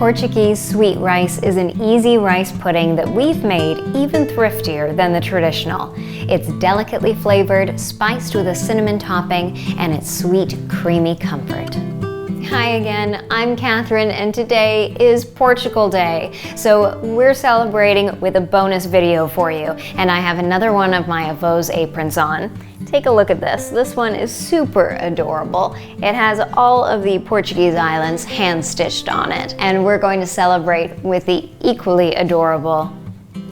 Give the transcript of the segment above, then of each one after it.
Portuguese sweet rice is an easy rice pudding that we've made even thriftier than the traditional. It's delicately flavored, spiced with a cinnamon topping, and it's sweet, creamy comfort. Hi again, I'm Catherine, and today is Portugal Day. So we're celebrating with a bonus video for you, and I have another one of my avos aprons on. Take a look at this. This one is super adorable. It has all of the Portuguese islands hand-stitched on it, and we're going to celebrate with the equally adorable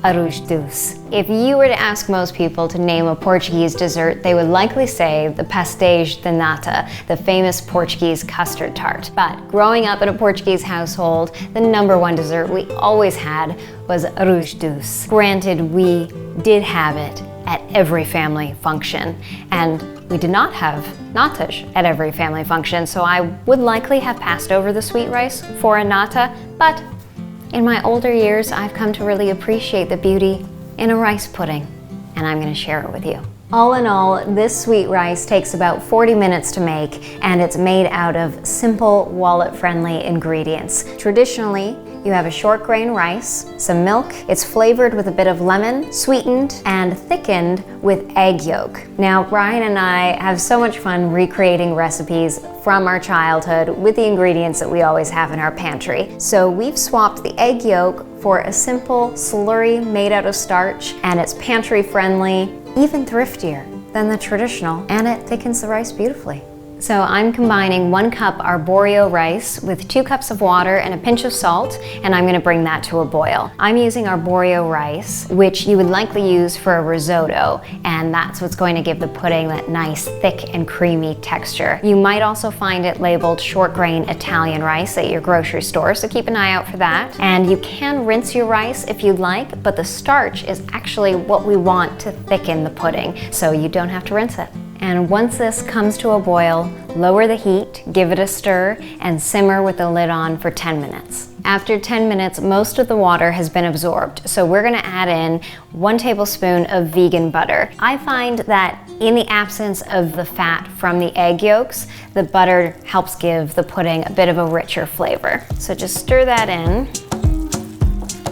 Arroz Doce. If you were to ask most people to name a Portuguese dessert, they would likely say the pastéis de nata, the famous Portuguese custard tart. But growing up in a Portuguese household, the #1 dessert we always had was Arroz Doce. Granted, we did have it at every family function, and we did not have natas at every family function, so I would likely have passed over the sweet rice for a nata, but in my older years, I've come to really appreciate the beauty in a rice pudding, and I'm going to share it with you. All in all, this sweet rice takes about 40 minutes to make, and it's made out of simple, wallet-friendly ingredients. Traditionally, you have a short grain rice, some milk, it's flavored with a bit of lemon, sweetened, and thickened with egg yolk. Now, Brian and I have so much fun recreating recipes from our childhood with the ingredients that we always have in our pantry. So we've swapped the egg yolk for a simple slurry made out of starch, and it's pantry friendly, even thriftier than the traditional, and it thickens the rice beautifully. So I'm combining 1 cup arborio rice with 2 cups of water and a pinch of salt, and I'm going to bring that to a boil. I'm using arborio rice, which you would likely use for a risotto, and that's what's going to give the pudding that nice, thick and creamy texture. You might also find it labeled short grain Italian rice at your grocery store, so keep an eye out for that. And you can rinse your rice if you'd like, but the starch is actually what we want to thicken the pudding, so you don't have to rinse it. And once this comes to a boil, lower the heat, give it a stir, and simmer with the lid on for 10 minutes. After 10 minutes, most of the water has been absorbed, so we're gonna add in 1 tablespoon of vegan butter. I find that in the absence of the fat from the egg yolks, the butter helps give the pudding a bit of a richer flavor. So just stir that in,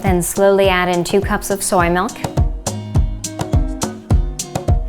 then slowly add in 2 cups of soy milk.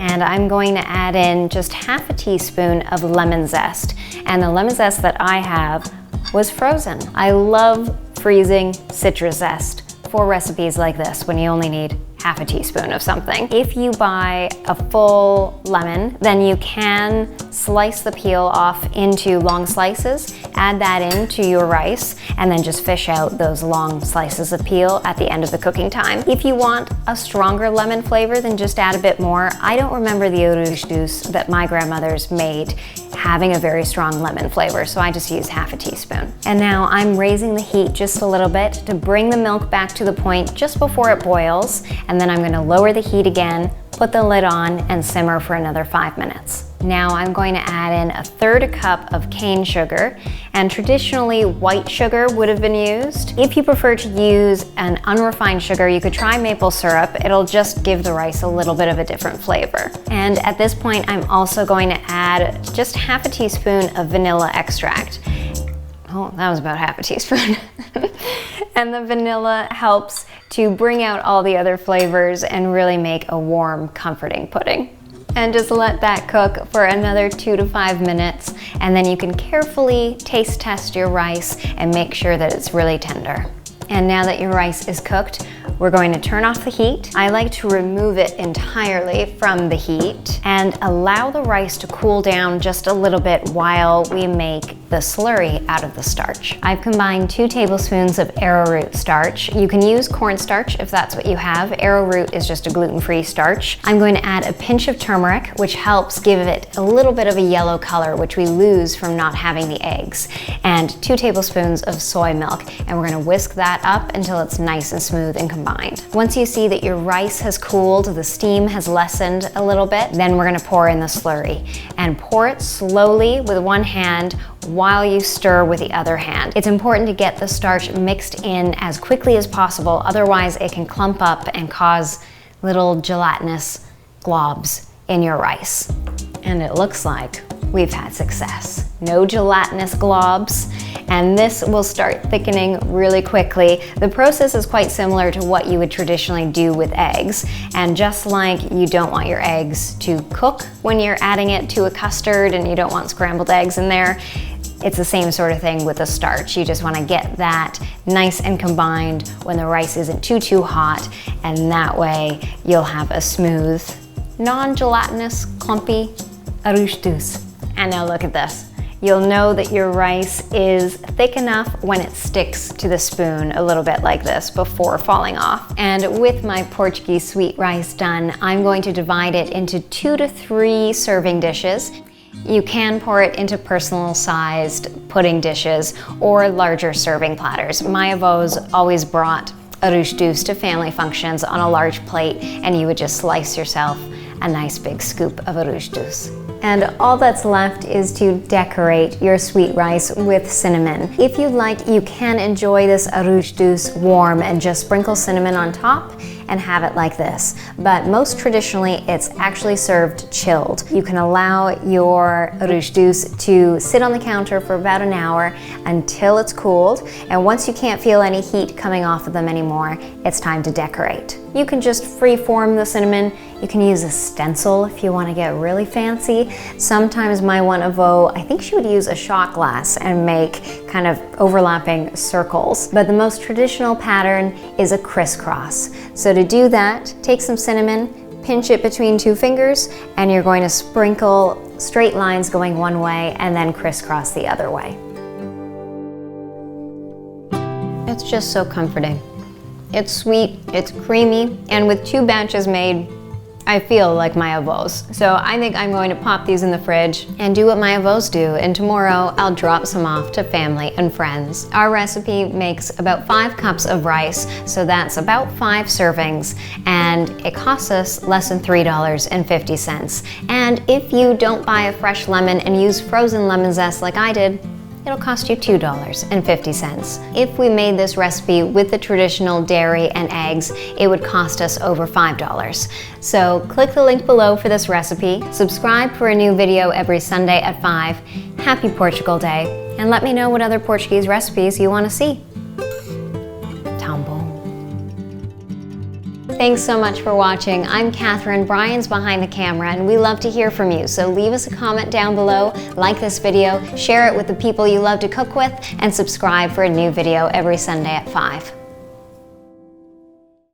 And I'm going to add in just half a teaspoon of lemon zest. And the lemon zest that I have was frozen. I love freezing citrus zest for recipes like this when you only need half a teaspoon of something. If you buy a full lemon, then you can slice the peel off into long slices, add that into your rice, and then just fish out those long slices of peel at the end of the cooking time. If you want a stronger lemon flavor, then just add a bit more. I don't remember the Arroz Doce that my grandmother's made having a very strong lemon flavor, so I just use half a teaspoon. And now I'm raising the heat just a little bit to bring the milk back to the point just before it boils, and then I'm going to lower the heat again, put the lid on, and simmer for another 5 minutes. Now I'm going to add in 1/3 cup of cane sugar, and traditionally white sugar would have been used. If you prefer to use an unrefined sugar, you could try maple syrup. It'll just give the rice a little bit of a different flavor. And at this point, I'm also going to add just half a teaspoon of vanilla extract. Oh, that was about half a teaspoon. And the vanilla helps to bring out all the other flavors and really make a warm, comforting pudding. And just let that cook for another 2 to 5 minutes, and then you can carefully taste test your rice and make sure that it's really tender. And now that your rice is cooked, we're going to turn off the heat. I like to remove it entirely from the heat and allow the rice to cool down just a little bit while we make the slurry out of the starch. I've combined 2 tablespoons of arrowroot starch. You can use cornstarch if that's what you have. Arrowroot is just a gluten-free starch. I'm going to add a pinch of turmeric, which helps give it a little bit of a yellow color, which we lose from not having the eggs, and 2 tablespoons of soy milk, and we're going to whisk that up until it's nice and smooth and combined. Once you see that your rice has cooled, the steam has lessened a little bit, then we're going to pour in the slurry, and pour it slowly with one hand while you stir with the other hand. It's important to get the starch mixed in as quickly as possible, otherwise it can clump up and cause little gelatinous globs in your rice. And it looks like we've had success. No gelatinous globs, and this will start thickening really quickly. The process is quite similar to what you would traditionally do with eggs, and just like you don't want your eggs to cook when you're adding it to a custard and you don't want scrambled eggs in there, it's the same sort of thing with the starch. You just want to get that nice and combined when the rice isn't too hot, and that way you'll have a smooth, non-gelatinous, clumpy arroz doce. And now look at this. You'll know that your rice is thick enough when it sticks to the spoon a little bit like this before falling off. And with my Portuguese sweet rice done, I'm going to divide it into 2 to 3 serving dishes. You can pour it into personal-sized pudding dishes or larger serving platters. My avós always brought arroz doce to family functions on a large plate, and you would just slice yourself a nice big scoop of arroz doce. And all that's left is to decorate your sweet rice with cinnamon. If you'd like, you can enjoy this arroz doce warm and just sprinkle cinnamon on top and have it like this. But most traditionally, it's actually served chilled. You can allow your arroz doce to sit on the counter for about an hour until it's cooled. And once you can't feel any heat coming off of them anymore, it's time to decorate. You can just free-form the cinnamon. You can use a stencil if you want to get really fancy. Sometimes my one avó, I think she would use a shot glass and make kind of overlapping circles. But the most traditional pattern is a crisscross. So to do that, take some cinnamon, pinch it between 2 fingers, and you're going to sprinkle straight lines going one way and then crisscross the other way. It's just so comforting. It's sweet, it's creamy, and with 2 batches made, I feel like my avós. So I think I'm going to pop these in the fridge and do what my avós do, and tomorrow I'll drop some off to family and friends. Our recipe makes about 5 cups of rice, so that's about 5 servings, and it costs us less than $3.50. And if you don't buy a fresh lemon and use frozen lemon zest like I did, it'll cost you $2.50. If we made this recipe with the traditional dairy and eggs, it would cost us over $5. So click the link below for this recipe, subscribe for a new video every Sunday at 5. Happy Portugal Day, and let me know what other Portuguese recipes you want to see. Thanks so much for watching. I'm Catherine, Brian's behind the camera, and we love to hear from you. So leave us a comment down below, like this video, share it with the people you love to cook with, and subscribe for a new video every Sunday at 5.